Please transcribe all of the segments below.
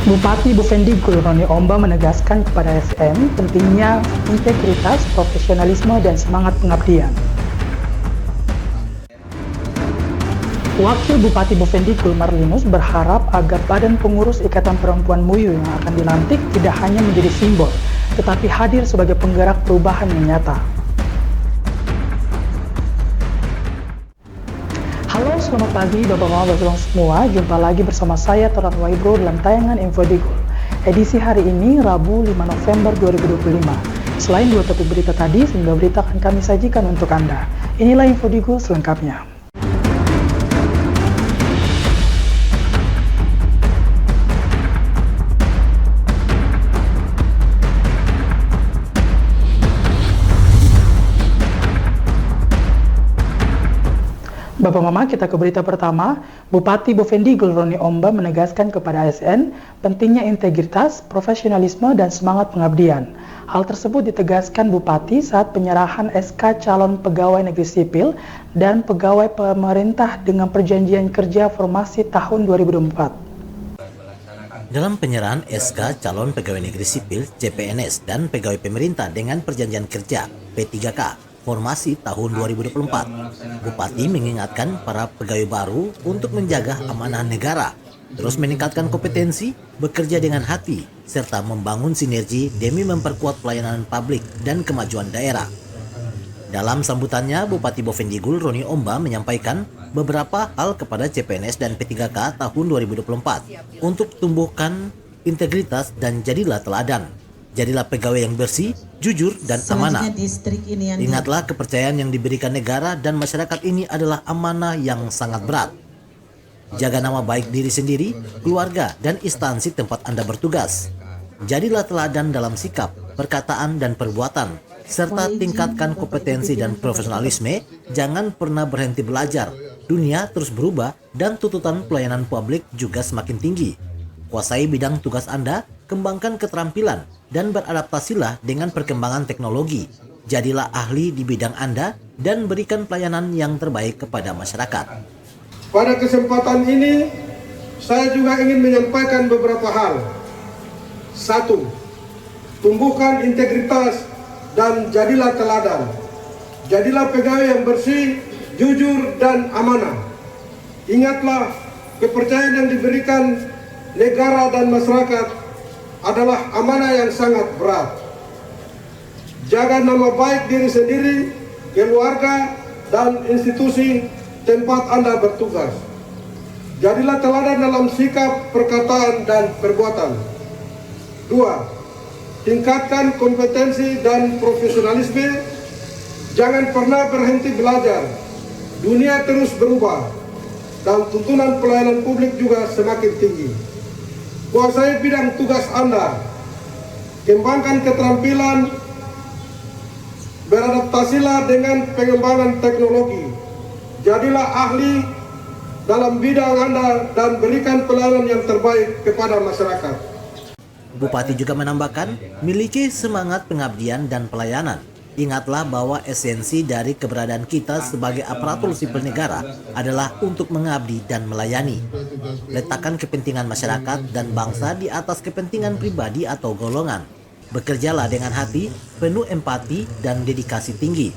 Bupati Bovendigul Roni Omba menegaskan kepada ASN pentingnya integritas, profesionalisme, dan semangat pengabdian. Wakil Bupati Bovendigul Marlinus berharap agar Badan Pengurus Ikatan Perempuan MUYU yang akan dilantik tidak hanya menjadi simbol, tetapi hadir sebagai penggerak perubahan yang nyata. Halo, selamat pagi Bapak-Bapak semua. Jumpa lagi bersama saya Toran Waibro dalam tayangan Infodigul. Edisi hari ini Rabu 5 November 2025. Selain dua topik berita tadi, sejumlah berita akan kami sajikan untuk Anda. Inilah Infodigul selengkapnya. Bapak Mama, kita ke berita pertama. Bupati Bovendigul Roni Omba menegaskan kepada ASN pentingnya integritas, profesionalisme, dan semangat pengabdian. Hal tersebut ditegaskan Bupati saat penyerahan SK calon pegawai negeri sipil dan pegawai pemerintah dengan perjanjian kerja formasi tahun 2024. Dalam penyerahan SK calon pegawai negeri sipil CPNS dan pegawai pemerintah dengan perjanjian kerja P3K formasi tahun 2024, Bupati mengingatkan para pegawai baru untuk menjaga amanah negara, terus meningkatkan kompetensi, bekerja dengan hati, serta membangun sinergi demi memperkuat pelayanan publik dan kemajuan daerah. Dalam sambutannya, Bupati Bovendigul Roni Omba menyampaikan beberapa hal kepada CPNS dan P3K tahun 2024 untuk tumbuhkan integritas dan jadilah teladan. Jadilah pegawai yang bersih, jujur, dan amanah. Ingatlah kepercayaan yang diberikan negara dan masyarakat ini adalah amanah yang sangat berat. Jaga nama baik diri sendiri, keluarga, dan instansi tempat Anda bertugas. Jadilah teladan dalam sikap, perkataan, dan perbuatan, serta tingkatkan kompetensi dan profesionalisme. Jangan pernah berhenti belajar. Dunia terus berubah dan tuntutan pelayanan publik juga semakin tinggi. Kuasai bidang tugas Anda, kembangkan keterampilan, dan beradaptasilah dengan perkembangan teknologi. Jadilah ahli di bidang Anda dan berikan pelayanan yang terbaik kepada masyarakat. Pada kesempatan ini, saya juga ingin menyampaikan beberapa hal. 1. Tumbuhkan integritas dan jadilah teladan. Jadilah pegawai yang bersih, jujur, dan amanah. Ingatlah, kepercayaan yang diberikan negara dan masyarakat adalah amanah yang sangat berat. Jaga nama baik diri sendiri, keluarga, dan institusi tempat Anda bertugas. Jadilah teladan dalam sikap, perkataan, dan perbuatan. 2. Tingkatkan kompetensi dan profesionalisme. Jangan pernah berhenti belajar. Dunia terus berubah, dan tuntunan pelayanan publik juga semakin tinggi. Kuasai bidang tugas Anda, kembangkan keterampilan, beradaptasilah dengan pengembangan teknologi, jadilah ahli dalam bidang Anda dan berikan pelayanan yang terbaik kepada masyarakat. Bupati juga menambahkan, miliki semangat pengabdian dan pelayanan. Ingatlah bahwa esensi dari keberadaan kita sebagai aparatur sipil negara adalah untuk mengabdi dan melayani. Letakkan kepentingan masyarakat dan bangsa di atas kepentingan pribadi atau golongan. Bekerjalah dengan hati, penuh empati dan dedikasi tinggi.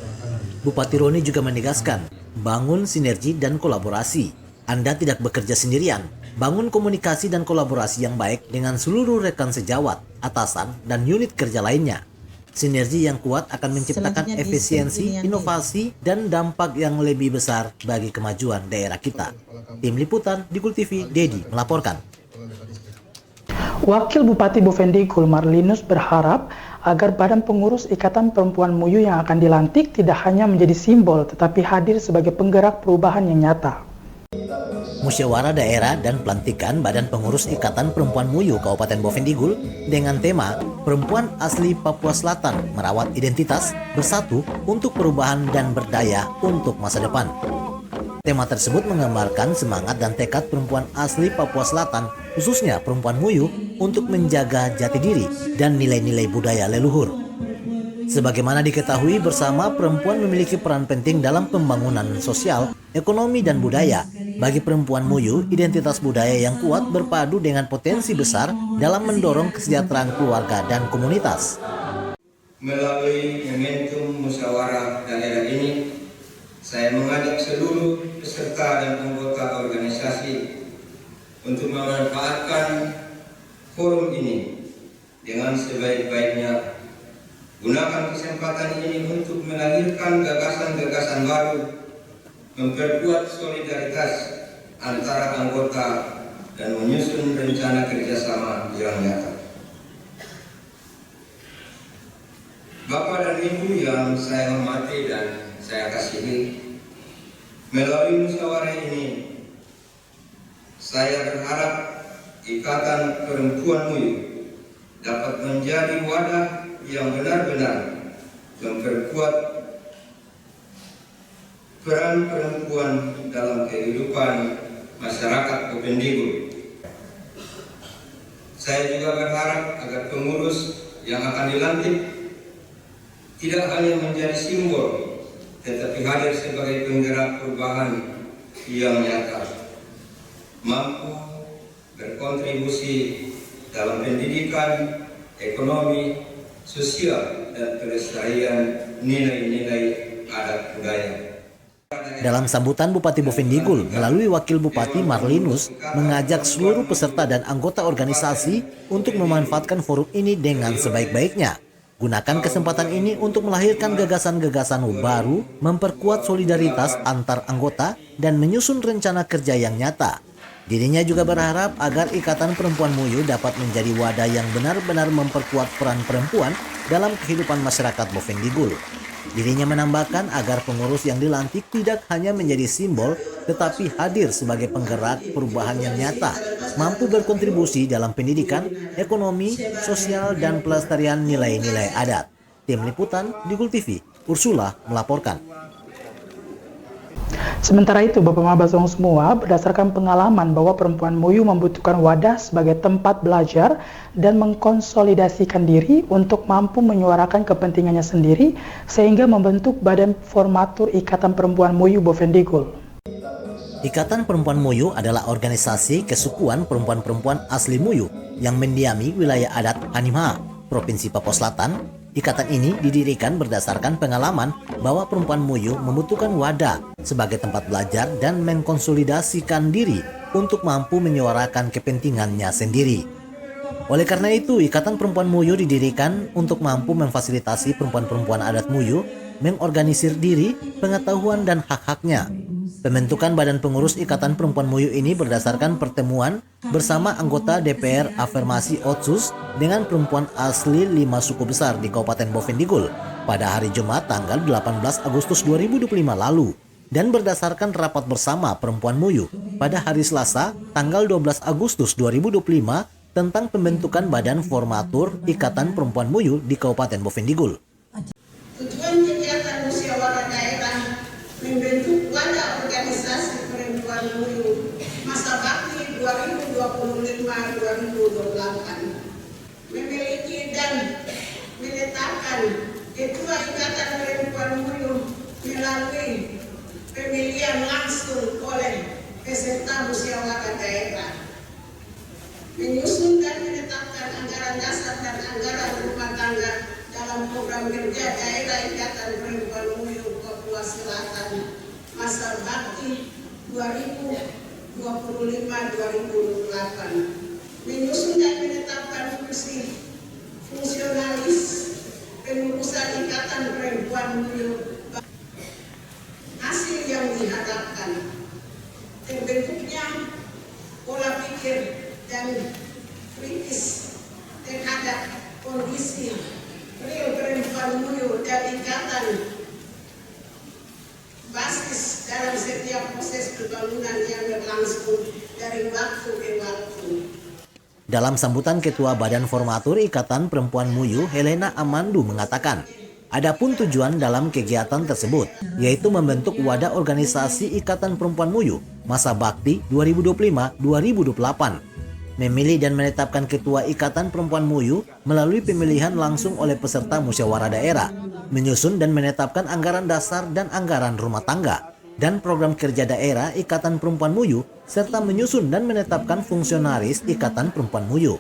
Bupati Roni juga menegaskan, bangun sinergi dan kolaborasi. Anda tidak bekerja sendirian. Bangun komunikasi dan kolaborasi yang baik dengan seluruh rekan sejawat, atasan, dan unit kerja lainnya. Sinergi yang kuat akan menciptakan efisiensi, inovasi, dan dampak yang lebih besar bagi kemajuan daerah kita. Tim Liputan Digul TV, Dedi melaporkan. Wakil Bupati Bovendigul Marlinus berharap agar Badan Pengurus Ikatan Perempuan MUYU yang akan dilantik tidak hanya menjadi simbol, tetapi hadir sebagai penggerak perubahan yang nyata. Musyawarah Daerah dan Pelantikan Badan Pengurus Ikatan Perempuan MUYU Kabupaten Bovendigul dengan tema Perempuan Asli Papua Selatan Merawat Identitas Bersatu untuk Perubahan dan Berdaya untuk Masa Depan. Tema tersebut menggambarkan semangat dan tekad perempuan asli Papua Selatan, khususnya perempuan MUYU, untuk menjaga jati diri dan nilai-nilai budaya leluhur. Sebagaimana diketahui bersama, perempuan memiliki peran penting dalam pembangunan sosial, ekonomi, dan budaya. Bagi perempuan Muyu, identitas budaya yang kuat berpadu dengan potensi besar dalam mendorong kesejahteraan keluarga dan komunitas. Melalui momentum musyawarah daerah ini, saya mengajak seluruh peserta dan anggota organisasi untuk memanfaatkan forum ini dengan sebaik-baiknya. Gunakan kesempatan ini untuk melahirkan gagasan-gagasan baru, memperkuat solidaritas antara anggota dan menyusun rencana kerjasama yang nyata. Bapak dan Ibu yang saya hormati dan saya kasihi, melalui musyawarah ini, saya berharap Ikatan Perempuan Muyu dapat menjadi wadah yang benar-benar memperkuat peran perempuan dalam kehidupan masyarakat Bovendigul. Saya juga berharap agar pengurus yang akan dilantik tidak hanya menjadi simbol, tetapi hadir sebagai penggerak perubahan yang nyata, mampu berkontribusi dalam pendidikan, ekonomi, sosial, dan pelestarian nilai-nilai adat budaya. Dalam sambutan, Bupati Bovendigul melalui Wakil Bupati Marlinus mengajak seluruh peserta dan anggota organisasi untuk memanfaatkan forum ini dengan sebaik-baiknya. Gunakan kesempatan ini untuk melahirkan gagasan-gagasan baru, memperkuat solidaritas antar anggota, dan menyusun rencana kerja yang nyata. Dirinya juga berharap agar Ikatan Perempuan Muyu dapat menjadi wadah yang benar-benar memperkuat peran perempuan dalam kehidupan masyarakat Bovendigul. Dirinya menambahkan agar pengurus yang dilantik tidak hanya menjadi simbol, tetapi hadir sebagai penggerak perubahan yang nyata, mampu berkontribusi dalam pendidikan, ekonomi, sosial, dan pelestarian nilai-nilai adat. Tim Liputan, Digul TV, Ursula melaporkan. Sementara itu, Bapak Maba semua berdasarkan pengalaman bahwa perempuan Muyu membutuhkan wadah sebagai tempat belajar dan mengkonsolidasikan diri untuk mampu menyuarakan kepentingannya sendiri sehingga membentuk Badan Formatur Ikatan Perempuan Muyu Bovendigul. Ikatan Perempuan Muyu adalah organisasi kesukuan perempuan-perempuan asli Muyu yang mendiami wilayah adat Hanimha, Provinsi Papua Selatan. Ikatan ini didirikan berdasarkan pengalaman bahwa perempuan Muyu membutuhkan wadah sebagai tempat belajar dan mengkonsolidasikan diri untuk mampu menyuarakan kepentingannya sendiri. Oleh karena itu, Ikatan Perempuan Muyu didirikan untuk mampu memfasilitasi perempuan-perempuan adat Muyu mengorganisir diri, pengetahuan, dan hak-haknya. Pembentukan Badan Pengurus Ikatan Perempuan Muyu ini berdasarkan pertemuan bersama anggota DPR Afirmasi Otsus dengan perempuan asli 5 suku besar di Kabupaten Bovendigul pada hari Jumat tanggal 18 Agustus 2025 lalu dan berdasarkan rapat bersama perempuan Muyu pada hari Selasa tanggal 12 Agustus 2025 tentang pembentukan Badan Formatur Ikatan Perempuan Muyu di Kabupaten Bovendigul. Tujuan kegiatan musyawarah daerah membentuk wadah organisasi perempuan Muyu masa bakti 2025-2028, memiliki dan menetapkan Ketua Ikatan Perempuan Muyu melalui pemilihan langsung oleh peserta musyawarah daerah, menyusun dan menetapkan anggaran dasar dan anggaran rumah tangga dalam program kerja daerah Ikatan Perempuan Muyu Papua Selatan masa bakti 2025-2028, menyusun dan menetapkan fungsionalis pengurusan Ikatan Perempuan Muyu. Hasil yang dihadapkan terbentuknya pola pikir dan kritis terhadap kondisi real perempuan Muyu dan ikatan basis dalam setiap proses pembangunan yang berlangsung dari waktu ke waktu. Dalam sambutan Ketua Badan Formatur Ikatan Perempuan Muyu, Helena Amandu mengatakan, adapun tujuan dalam kegiatan tersebut, yaitu membentuk wadah organisasi Ikatan Perempuan Muyu masa bakti 2025-2028. Memilih dan menetapkan Ketua Ikatan Perempuan Muyu melalui pemilihan langsung oleh peserta musyawarah daerah, menyusun dan menetapkan anggaran dasar dan anggaran rumah tangga, dan Program Kerja Daerah Ikatan Perempuan Muyu, serta menyusun dan menetapkan fungsionaris Ikatan Perempuan Muyu.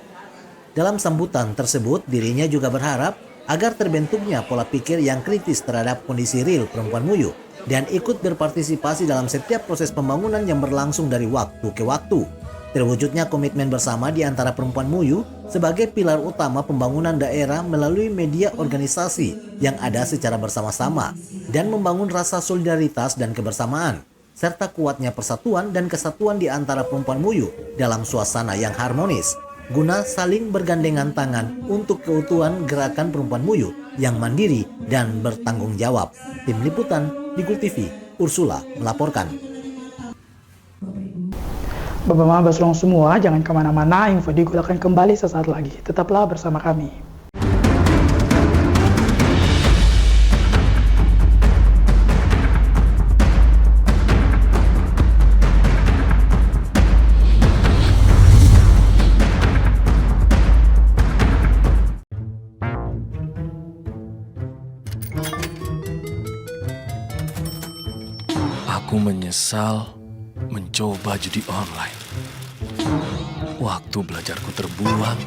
Dalam sambutan tersebut, dirinya juga berharap agar terbentuknya pola pikir yang kritis terhadap kondisi real perempuan Muyu dan ikut berpartisipasi dalam setiap proses pembangunan yang berlangsung dari waktu ke waktu. Terwujudnya komitmen bersama di antara perempuan Muyu sebagai pilar utama pembangunan daerah melalui media organisasi yang ada secara bersama-sama dan membangun rasa solidaritas dan kebersamaan, serta kuatnya persatuan dan kesatuan di antara perempuan Muyu dalam suasana yang harmonis, guna saling bergandengan tangan untuk keutuhan gerakan perempuan Muyu yang mandiri dan bertanggung jawab. Tim Liputan di Gul TV, Ursula melaporkan. Bapak Mama Baslong semua, jangan kemana-mana, info di Gul akan kembali sesaat lagi. Tetaplah bersama kami. Aku menyesal mencoba judi online. Waktu belajarku terbuang,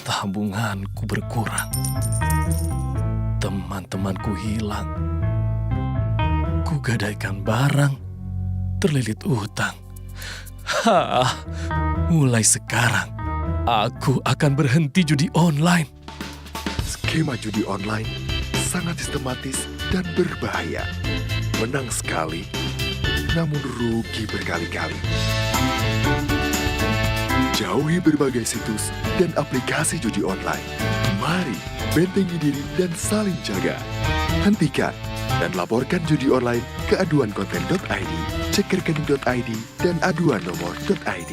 tabunganku berkurang, teman-temanku hilang, kugadaikan barang, terlilit utang. Mulai sekarang, aku akan berhenti judi online. Skema judi online sangat sistematis dan berbahaya. Menang sekali, namun rugi berkali-kali. Jauhi berbagai situs dan aplikasi judi online. Mari bentengi diri dan saling jaga. Hentikan dan laporkan judi online ke aduankonten.id, cekerkening.id, dan aduannomor.id.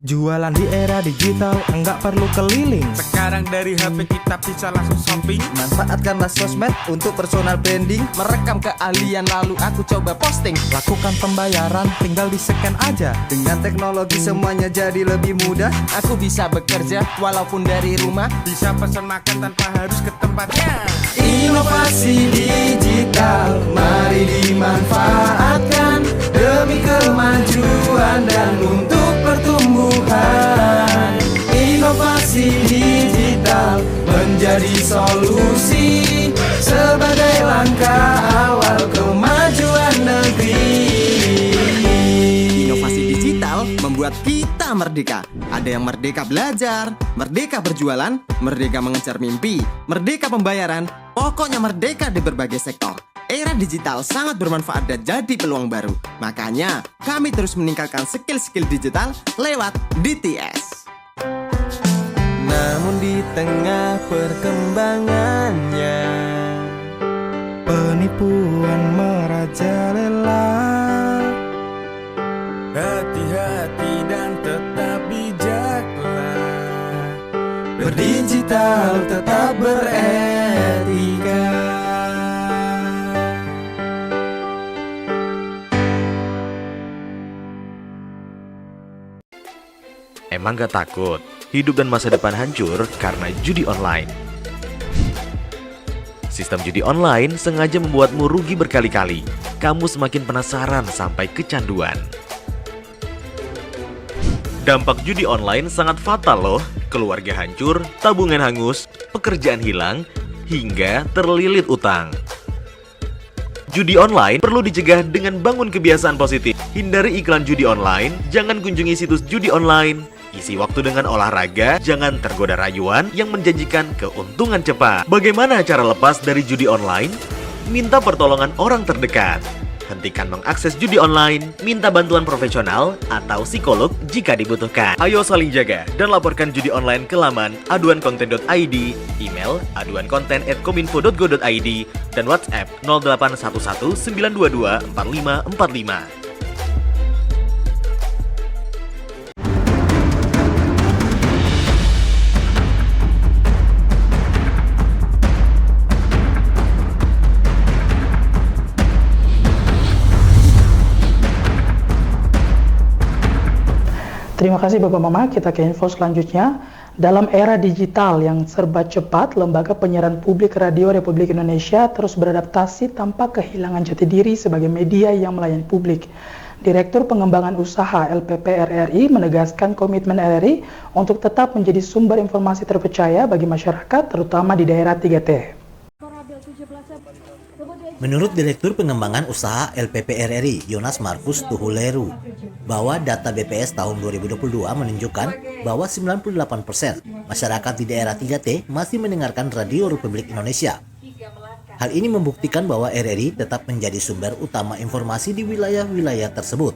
Jualan di era digital, enggak perlu keliling. Sekarang dari HP kita bisa langsung shopping. Manfaatkanlah sosmed untuk personal branding. Merekam keahlian lalu aku coba posting. Lakukan pembayaran, tinggal di-scan aja. Dengan teknologi semuanya jadi lebih mudah. Aku bisa bekerja walaupun dari rumah. Bisa pesan makan tanpa harus ke tempatnya. Inovasi digital, mari dimanfaatkan demi kemajuan dan untuk pertumbuhan. Inovasi digital menjadi solusi sebagai langkah awal kemajuan negeri. Inovasi digital membuat kita merdeka. Ada yang merdeka belajar, merdeka berjualan, merdeka mengejar mimpi, merdeka pembayaran, pokoknya merdeka di berbagai sektor. Era digital sangat bermanfaat dan jadi peluang baru. Makanya, kami terus meningkatkan skill-skill digital lewat DTS. Namun di tengah perkembangannya, penipuan merajalela. Hati-hati dan tetap bijaklah. Berdigital tetap beretika. Emang gak takut hidup dan masa depan hancur karena judi online? Sistem judi online sengaja membuatmu rugi berkali-kali. Kamu semakin penasaran sampai kecanduan. Dampak judi online sangat fatal loh. Keluarga hancur, tabungan hangus, pekerjaan hilang, hingga terlilit utang. Judi online perlu dicegah dengan bangun kebiasaan positif. Hindari iklan judi online, jangan kunjungi situs judi online. Isi waktu dengan olahraga, jangan tergoda rayuan yang menjanjikan keuntungan cepat. Bagaimana cara lepas dari judi online? Minta pertolongan orang terdekat. Hentikan mengakses judi online, minta bantuan profesional atau psikolog jika dibutuhkan. Ayo saling jaga dan laporkan judi online ke laman aduankonten.id, email aduankonten@kominfo.go.id, dan WhatsApp 0811 922 4545. Terima kasih Bapak Mama, kita ke info selanjutnya. Dalam era digital yang serba cepat, Lembaga Penyiaran Publik Radio Republik Indonesia terus beradaptasi tanpa kehilangan jati diri sebagai media yang melayani publik. Direktur Pengembangan Usaha LPP RRI menegaskan komitmen RRI untuk tetap menjadi sumber informasi terpercaya bagi masyarakat, terutama di daerah 3T. Menurut Direktur Pengembangan Usaha LPP RRI, Yonas Markus Tuhuleru, bahwa data BPS tahun 2022 menunjukkan bahwa 98% masyarakat di daerah 3T masih mendengarkan Radio Republik Indonesia. Hal ini membuktikan bahwa RRI tetap menjadi sumber utama informasi di wilayah-wilayah tersebut.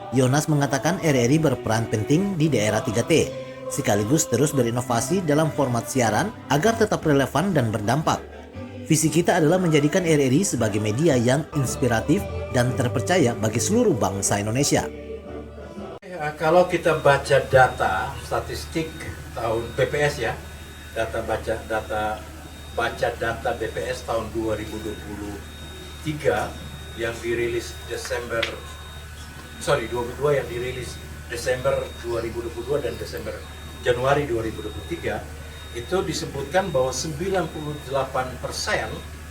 Yonas mengatakan RRI berperan penting di daerah 3T, sekaligus terus berinovasi dalam format siaran agar tetap relevan dan berdampak. Visi kita adalah menjadikan RRI sebagai media yang inspiratif dan terpercaya bagi seluruh bangsa Indonesia. Kalau kita baca data statistik tahun BPS ya, data BPS tahun 2023 yang dirilis Desember 22 yang dirilis Desember 2022 dan Desember Januari 2023 itu disebutkan bahwa 98%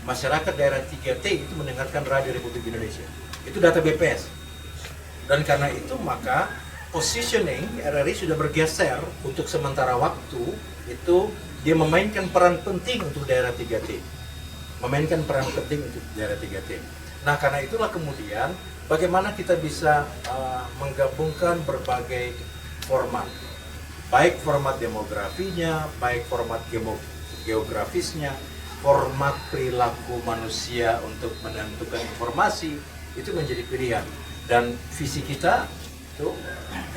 masyarakat daerah 3T itu mendengarkan Radio Republik Indonesia. Itu data BPS. Dan karena itu maka positioning RRI sudah bergeser untuk sementara waktu itu dia memainkan peran penting untuk daerah 3T. Memainkan peran penting untuk daerah 3T. Nah, karena itulah kemudian bagaimana kita bisa menggabungkan berbagai format. Baik format demografinya, baik format geografisnya, format perilaku manusia untuk menentukan informasi, itu menjadi pilihan. Dan visi kita itu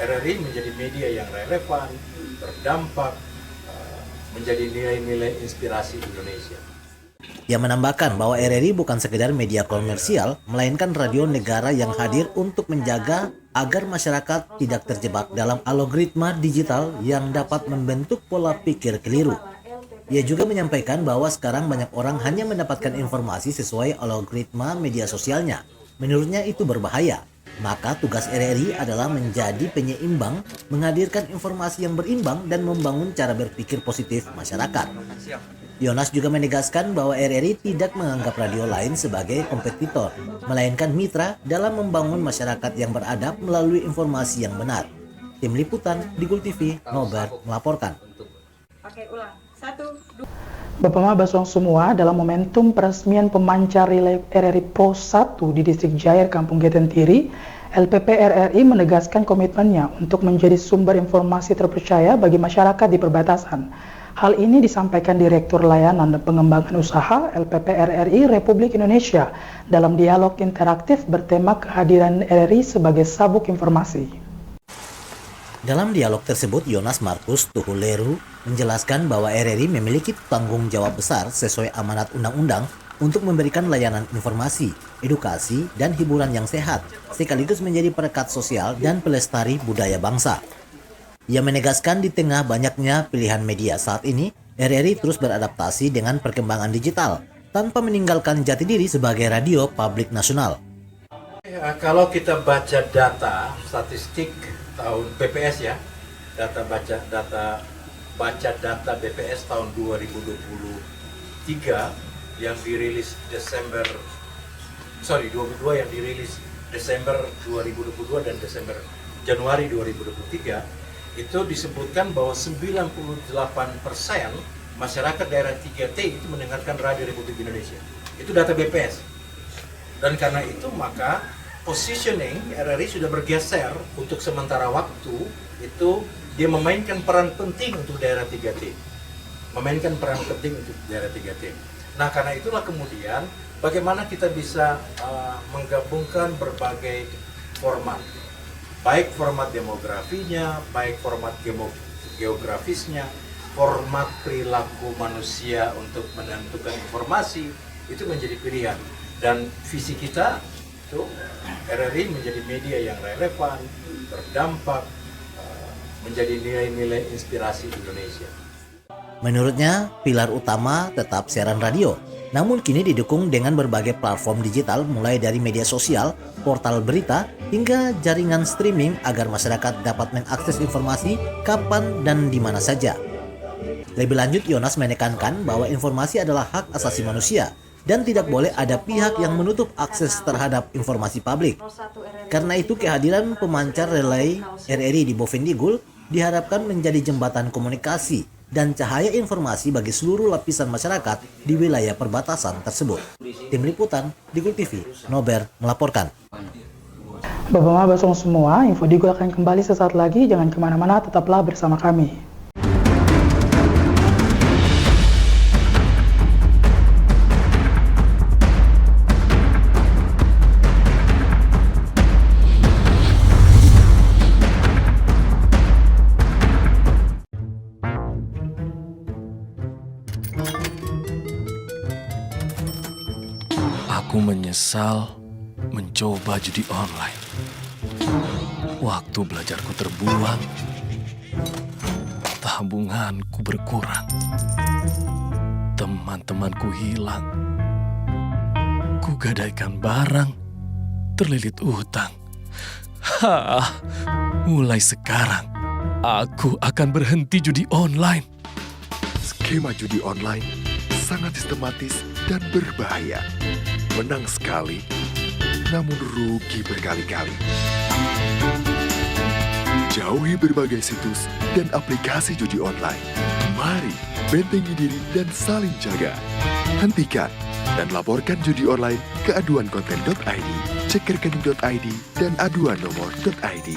RRI menjadi media yang relevan, berdampak, menjadi nilai-nilai inspirasi Indonesia. Ia menambahkan bahwa RRI bukan sekedar media komersial, melainkan radio negara yang hadir untuk menjaga agar masyarakat tidak terjebak dalam algoritma digital yang dapat membentuk pola pikir keliru. Ia juga menyampaikan bahwa sekarang banyak orang hanya mendapatkan informasi sesuai algoritma media sosialnya. Menurutnya itu berbahaya. Maka tugas RRI adalah menjadi penyeimbang, menghadirkan informasi yang berimbang dan membangun cara berpikir positif masyarakat. Yonas juga menegaskan bahwa RRI tidak menganggap radio lain sebagai kompetitor, melainkan mitra dalam membangun masyarakat yang beradab melalui informasi yang benar. Tim Liputan di Gul TV, Nobar melaporkan. Bapak Basong semua, dalam momentum peresmian pemancar relay RRI Pro 1 di Distrik Jair, Kampung Getentiri, LPP RRI menegaskan komitmennya untuk menjadi sumber informasi terpercaya bagi masyarakat di perbatasan. Hal ini disampaikan Direktur Layanan dan Pengembangan Usaha LPP RRI Republik Indonesia dalam dialog interaktif bertema kehadiran RRI sebagai sabuk informasi. Dalam dialog tersebut, Yonas Markus Tuhuleru menjelaskan bahwa RRI memiliki tanggung jawab besar sesuai amanat undang-undang untuk memberikan layanan informasi, edukasi, dan hiburan yang sehat, sekaligus menjadi perekat sosial dan pelestari budaya bangsa. Ia menegaskan di tengah banyaknya pilihan media saat ini, RRI terus beradaptasi dengan perkembangan digital, tanpa meninggalkan jati diri sebagai radio publik nasional. Kalau kita baca data statistik tahun BPS ya, data BPS tahun 2023 yang dirilis Desember 22 yang dirilis Desember 2022 dan Desember Januari 2023 itu disebutkan bahwa 98% masyarakat daerah 3T itu mendengarkan Radio Republik Indonesia. Itu data BPS. Dan karena itu maka positioning RRI sudah bergeser untuk sementara waktu itu dia memainkan peran penting untuk daerah 3T. Memainkan peran penting untuk daerah 3T. Nah, karena itulah kemudian bagaimana kita bisa menggabungkan berbagai format. Baik format demografinya, baik format geografisnya, format perilaku manusia untuk menentukan informasi, itu menjadi pilihan. Dan visi kita itu RRI menjadi media yang relevan, berdampak, menjadi nilai-nilai inspirasi Indonesia. Menurutnya, pilar utama tetap siaran radio, namun kini didukung dengan berbagai platform digital mulai dari media sosial, portal berita, hingga jaringan streaming agar masyarakat dapat mengakses informasi kapan dan di mana saja. Lebih lanjut, Yonas menekankan bahwa informasi adalah hak asasi manusia dan tidak boleh ada pihak yang menutup akses terhadap informasi publik. Karena itu, kehadiran pemancar relay RRI di Bovendigul diharapkan menjadi jembatan komunikasi dan cahaya informasi bagi seluruh lapisan masyarakat di wilayah perbatasan tersebut. Tim Liputan, Digul TV, Nober melaporkan. Bapak-bapak semua, Info Digul akan kembali sesaat lagi. Jangan kemana-mana, tetaplah bersama kami. Aku menyesal mencoba judi online. Waktu belajarku terbuang, tabunganku berkurang, teman-temanku hilang, kugadaikan barang, terlilit utang. Mulai sekarang, aku akan berhenti judi online. Skema judi online sangat sistematis dan berbahaya. Menang sekali, namun rugi berkali-kali. Jauhi berbagai situs dan aplikasi judi online. Mari bentengi diri dan saling jaga. Hentikan dan laporkan judi online ke aduankonten.id, cek rekening.id, dan aduannomor.id.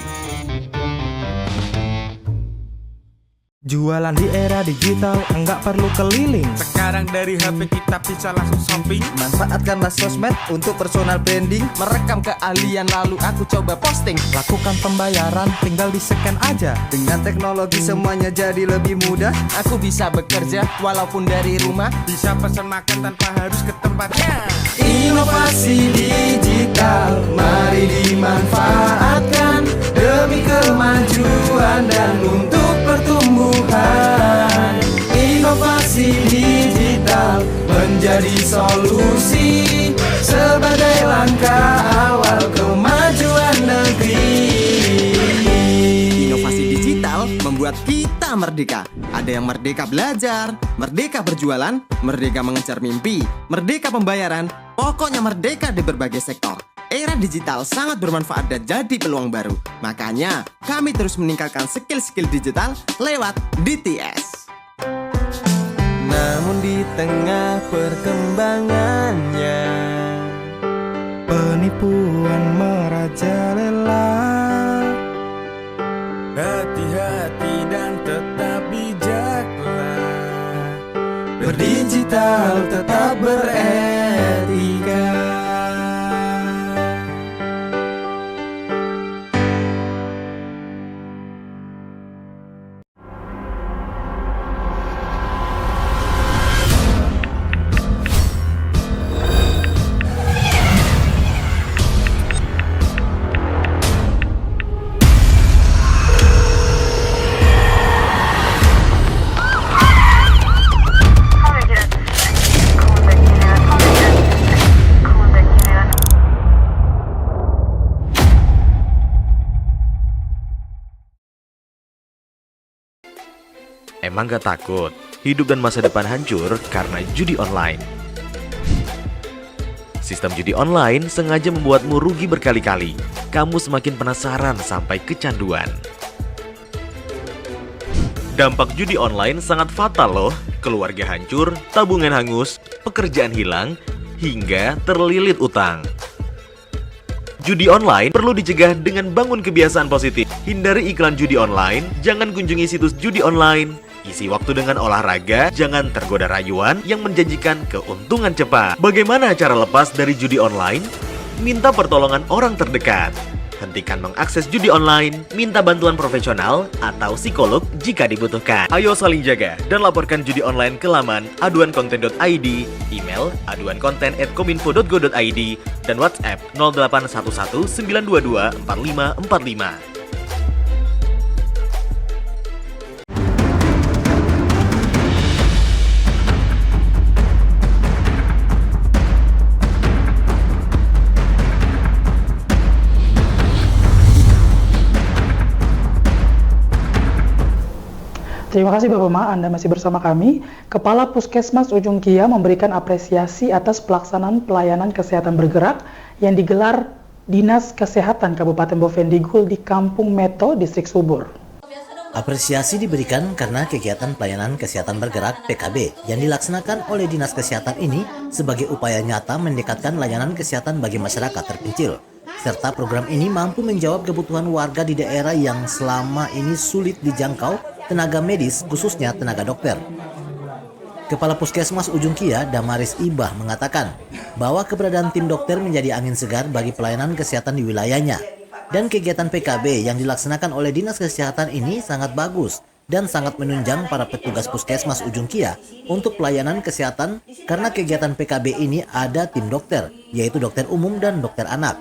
Jualan di era digital, enggak perlu keliling. Sekarang dari HP kita bisa langsung shopping. Manfaatkanlah sosmed untuk personal branding. Merekam keahlian lalu aku coba posting. Lakukan pembayaran, tinggal di-scan aja. Dengan teknologi semuanya jadi lebih mudah. Aku bisa bekerja walaupun dari rumah. Bisa pesan makan tanpa harus ke tempatnya. Inovasi digital, mari dimanfaatkan demi kemajuan dan untuk pertumbuhan. Inovasi digital menjadi solusi sebagai langkah awal kemajuan negeri. Inovasi digital membuat kita merdeka. Ada yang merdeka belajar, merdeka berjualan, merdeka mengejar mimpi, merdeka pembayaran, pokoknya merdeka di berbagai sektor. Era digital sangat bermanfaat dan jadi peluang baru. Makanya, kami terus meningkatkan skill-skill digital lewat DTS. Namun di tengah perkembangannya, penipuan merajalela. Hati-hati dan tetap bijaklah. Berdigital tetap beretika. Emang gak takut hidup dan masa depan hancur karena judi online? Sistem judi online sengaja membuatmu rugi berkali-kali. Kamu semakin penasaran sampai kecanduan. Dampak judi online sangat fatal loh. Keluarga hancur, tabungan hangus, pekerjaan hilang, hingga terlilit utang. Judi online perlu dicegah dengan bangun kebiasaan positif. Hindari iklan judi online, jangan kunjungi situs judi online. Isi waktu dengan olahraga, jangan tergoda rayuan yang menjanjikan keuntungan cepat. Bagaimana cara lepas dari judi online? Minta pertolongan orang terdekat. Hentikan mengakses judi online, minta bantuan profesional atau psikolog jika dibutuhkan. Ayo saling jaga dan laporkan judi online ke laman aduankonten.id, email aduankonten@kominfo.go.id, dan WhatsApp 0811 922 4545. Terima kasih Bapak Ma, Anda masih bersama kami. Kepala Puskesmas Ujung Kia memberikan apresiasi atas pelaksanaan pelayanan kesehatan bergerak yang digelar Dinas Kesehatan Kabupaten Bovendigul di Kampung Meto, Distrik Subur. Apresiasi diberikan karena kegiatan pelayanan kesehatan bergerak PKB yang dilaksanakan oleh Dinas Kesehatan ini sebagai upaya nyata mendekatkan layanan kesehatan bagi masyarakat terpencil. Serta program ini mampu menjawab kebutuhan warga di daerah yang selama ini sulit dijangkau tenaga medis, khususnya tenaga dokter. Kepala Puskesmas Ujung Kia, Damaris Ibah, mengatakan bahwa keberadaan tim dokter menjadi angin segar bagi pelayanan kesehatan di wilayahnya. Dan kegiatan PKB yang dilaksanakan oleh Dinas Kesehatan ini sangat bagus dan sangat menunjang para petugas Puskesmas Ujung Kia untuk pelayanan kesehatan karena kegiatan PKB ini ada tim dokter, yaitu dokter umum dan dokter anak.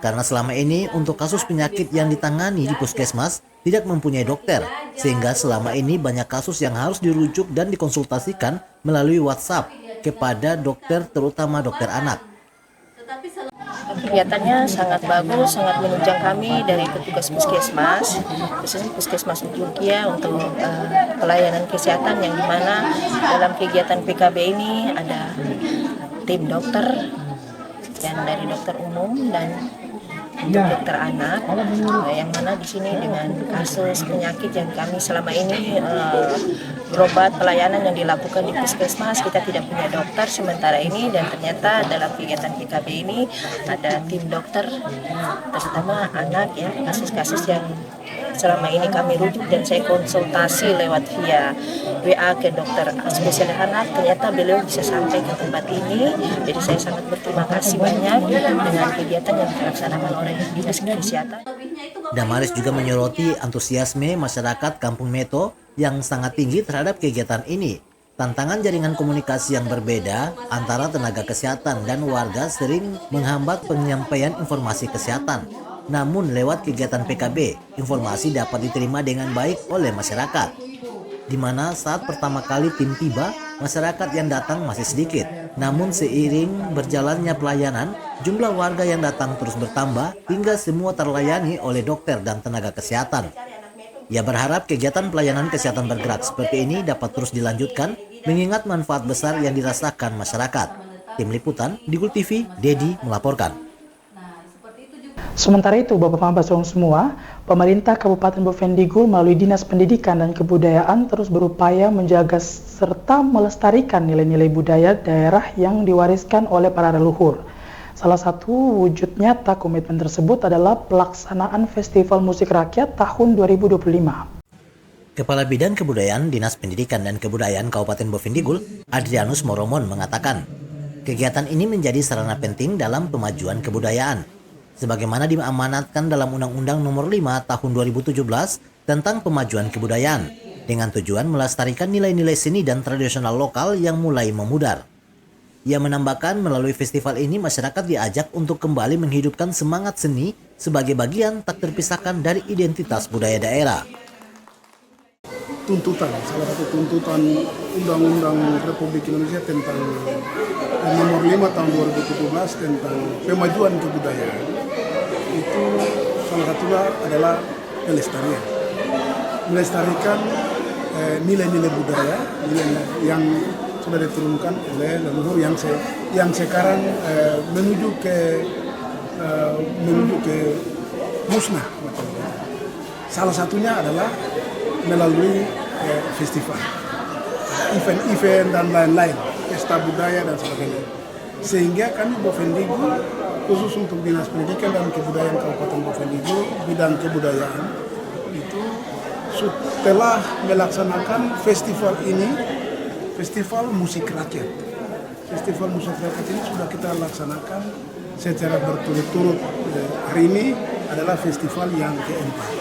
Karena selama ini untuk kasus penyakit yang ditangani di Puskesmas tidak mempunyai dokter, sehingga selama ini banyak kasus yang harus dirujuk dan dikonsultasikan melalui WhatsApp kepada dokter, terutama dokter anak. Kegiatannya sangat bagus, sangat menunjang kami dari petugas Puskesmas, khususnya Puskesmas Ujung Kia untuk pelayanan kesehatan yang dimana dalam kegiatan PKB ini ada tim dokter yang dari dokter umum dan untuk dokter anak, yang mana di sini dengan kasus penyakit yang kami selama ini berobat pelayanan yang dilakukan di Puskesmas, kita tidak punya dokter sementara ini, dan ternyata dalam kegiatan PKB ini ada tim dokter terutama anak ya, kasus-kasus yang selama ini kami rujuk dan saya konsultasi lewat via WA ke dokter spesialis anak, ternyata beliau bisa sampai ke tempat ini. Jadi saya sangat berterima kasih banyak dengan kegiatan yang dilaksanakan oleh Dinas Kesehatan. Damaris juga menyoroti antusiasme masyarakat Kampung Meto yang sangat tinggi terhadap kegiatan ini. Tantangan jaringan komunikasi yang berbeda antara tenaga kesehatan dan warga sering menghambat penyampaian informasi kesehatan. Namun lewat kegiatan PKB, informasi dapat diterima dengan baik oleh masyarakat. Di mana saat pertama kali tim tiba, masyarakat yang datang masih sedikit. Namun seiring berjalannya pelayanan, jumlah warga yang datang terus bertambah hingga semua terlayani oleh dokter dan tenaga kesehatan. Ia berharap kegiatan pelayanan kesehatan bergerak seperti ini dapat terus dilanjutkan mengingat manfaat besar yang dirasakan masyarakat. Tim Liputan, Digul TV, Dedi melaporkan. Sementara itu, Bapak-Bapak semua, pemerintah Kabupaten Bovendigul melalui Dinas Pendidikan dan Kebudayaan terus berupaya menjaga serta melestarikan nilai-nilai budaya daerah yang diwariskan oleh para leluhur. Salah satu wujud nyata komitmen tersebut adalah pelaksanaan Festival Musik Rakyat tahun 2025. Kepala Bidang Kebudayaan Dinas Pendidikan dan Kebudayaan Kabupaten Bovendigul, Adrianus Moromon, mengatakan, kegiatan ini menjadi sarana penting dalam pemajuan kebudayaan. Sebagaimana diamanatkan dalam Undang-Undang Nomor 5 Tahun 2017 tentang Pemajuan Kebudayaan, dengan tujuan melestarikan nilai-nilai seni dan tradisional lokal yang mulai memudar. Ia menambahkan melalui festival ini masyarakat diajak untuk kembali menghidupkan semangat seni sebagai bagian tak terpisahkan dari identitas budaya daerah. Tuntutan, salah satu tuntutan Undang-Undang Republik Indonesia tentang Nomor 5 Tahun 2017 tentang pemajuan kebudayaan, itu salah satunya adalah melestarikan nilai-nilai budaya, nilai yang sudah diturunkan oleh leluhur yang sekarang menuju ke musnah. Salah satunya adalah melalui festival, event-event dan lain-lain, pesta budaya dan sebagainya. Sehingga kami Bovendigul, khusus untuk Dinas Pendidikan dan Kebudayaan Kabupaten Bovendigul, bidang kebudayaan, itu setelah melaksanakan festival ini, Festival Musik Rakyat. Festival Musik Rakyat ini sudah kita laksanakan secara berturut-turut. Hari ini adalah festival yang keempat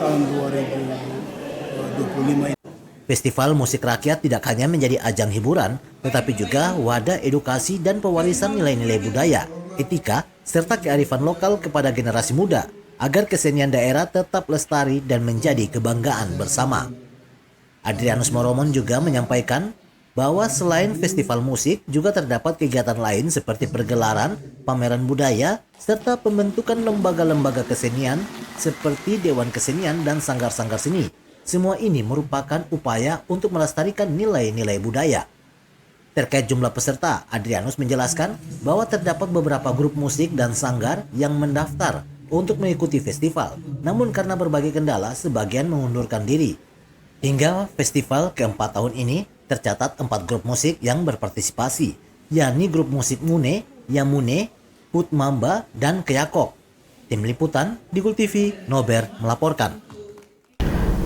tahun 2025. Festival Musik Rakyat tidak hanya menjadi ajang hiburan, tetapi juga wadah edukasi dan pewarisan nilai-nilai budaya, etika, serta kearifan lokal kepada generasi muda, agar kesenian daerah tetap lestari dan menjadi kebanggaan bersama. Adrianus Moromon juga menyampaikan bahwa selain festival musik, juga terdapat kegiatan lain seperti pergelaran, pameran budaya, serta pembentukan lembaga-lembaga kesenian seperti Dewan Kesenian dan Sanggar-Sanggar Seni, Semua ini merupakan upaya untuk melestarikan nilai-nilai budaya. Terkait jumlah peserta, Adrianus menjelaskan bahwa terdapat beberapa grup musik dan sanggar yang mendaftar untuk mengikuti festival. Namun karena berbagai kendala, sebagian mengundurkan diri. Hingga festival keempat tahun ini, tercatat 4 grup musik yang berpartisipasi, yakni grup musik Mune, Yamune, Put Mamba, dan Keyakok. Tim Liputan, Digul TV, Nober melaporkan.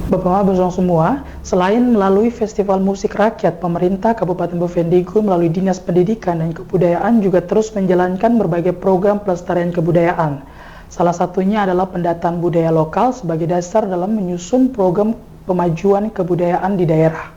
Bapak Bersama semua, selain melalui Festival Musik Rakyat, pemerintah Kabupaten Bovendigul melalui Dinas Pendidikan dan Kebudayaan juga terus menjalankan berbagai program pelestarian kebudayaan. Salah satunya adalah pendataan budaya lokal sebagai dasar dalam menyusun program pemajuan kebudayaan di daerah.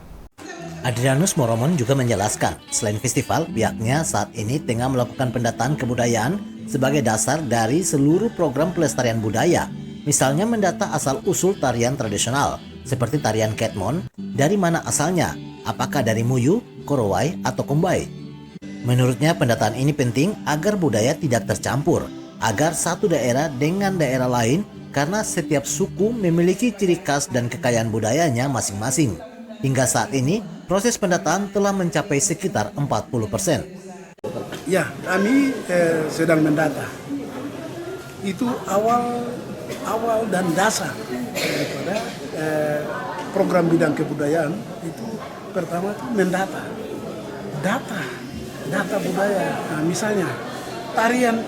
Adrianus Moromon juga menjelaskan, selain festival, pihaknya saat ini tengah melakukan pendataan kebudayaan sebagai dasar dari seluruh program pelestarian budaya. Misalnya mendata asal-usul tarian tradisional, seperti tarian Ketmon, dari mana asalnya, apakah dari Muyu, Korowai, atau Kombai. Menurutnya pendataan ini penting agar budaya tidak tercampur, agar satu daerah dengan daerah lain karena setiap suku memiliki ciri khas dan kekayaan budayanya masing-masing. Hingga saat ini, proses pendataan telah mencapai sekitar 40%. Ya, kami sedang mendata. Itu awal dan dasar daripada program bidang kebudayaan itu pertama itu mendata data budaya. Nah, misalnya tarian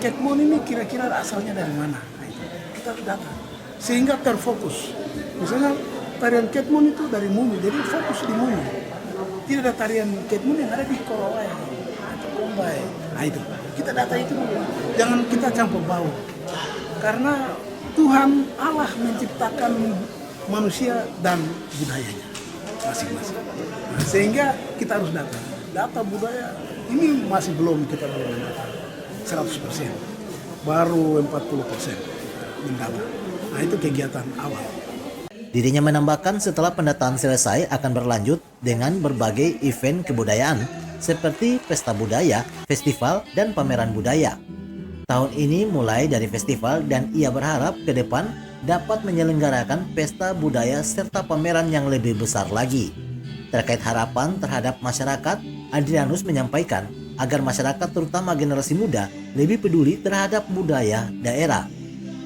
Ketmon ini kira-kira asalnya dari mana? Nah, itu kita harus data sehingga terfokus. Misalnya tarian Ketmon itu dari Mumu, jadi fokus di Mumu. Tidak ada tarian Ketmon yang ada di Korowai atau Kombai. Nah, itu kita data itu dulu. Jangan kita campur baur. Karena Tuhan Allah menciptakan manusia dan budayanya masing-masing. Nah, sehingga kita harus data budaya ini masih belum kita mendata 100%, baru 40% mendata. Nah, itu kegiatan awal. Dirinya menambahkan setelah pendataan selesai akan berlanjut dengan berbagai event kebudayaan seperti pesta budaya, festival, dan pameran budaya. Tahun ini mulai dari festival dan ia berharap ke depan dapat menyelenggarakan pesta budaya serta pameran yang lebih besar lagi. Terkait harapan terhadap masyarakat, Adrianus menyampaikan agar masyarakat terutama generasi muda lebih peduli terhadap budaya daerah.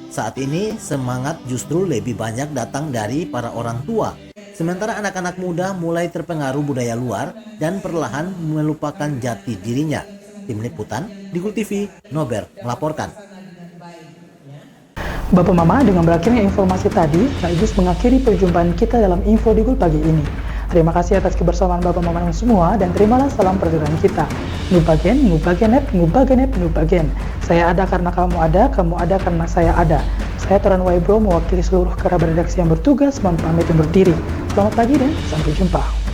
Saat ini semangat justru lebih banyak datang dari para orang tua. Sementara anak-anak muda mulai terpengaruh budaya luar dan perlahan melupakan jati dirinya. Tim Liputan, Digul TV, Nober melaporkan. Bapak Mama, dengan berakhirnya informasi tadi, sekaligus mengakhiri perjumpaan kita dalam Info Digul pagi ini. Terima kasih atas kebersamaan Bapak Mama dan semua, dan terimalah salam persaudaraan kita. Nubagen, Nubagenep, Nubagenep, Nubagen. Saya ada karena kamu ada karena saya ada. Saya Toran Waibro mewakili seluruh kerabat redaksi yang bertugas, mohon pamit undur diri. Selamat pagi dan sampai jumpa.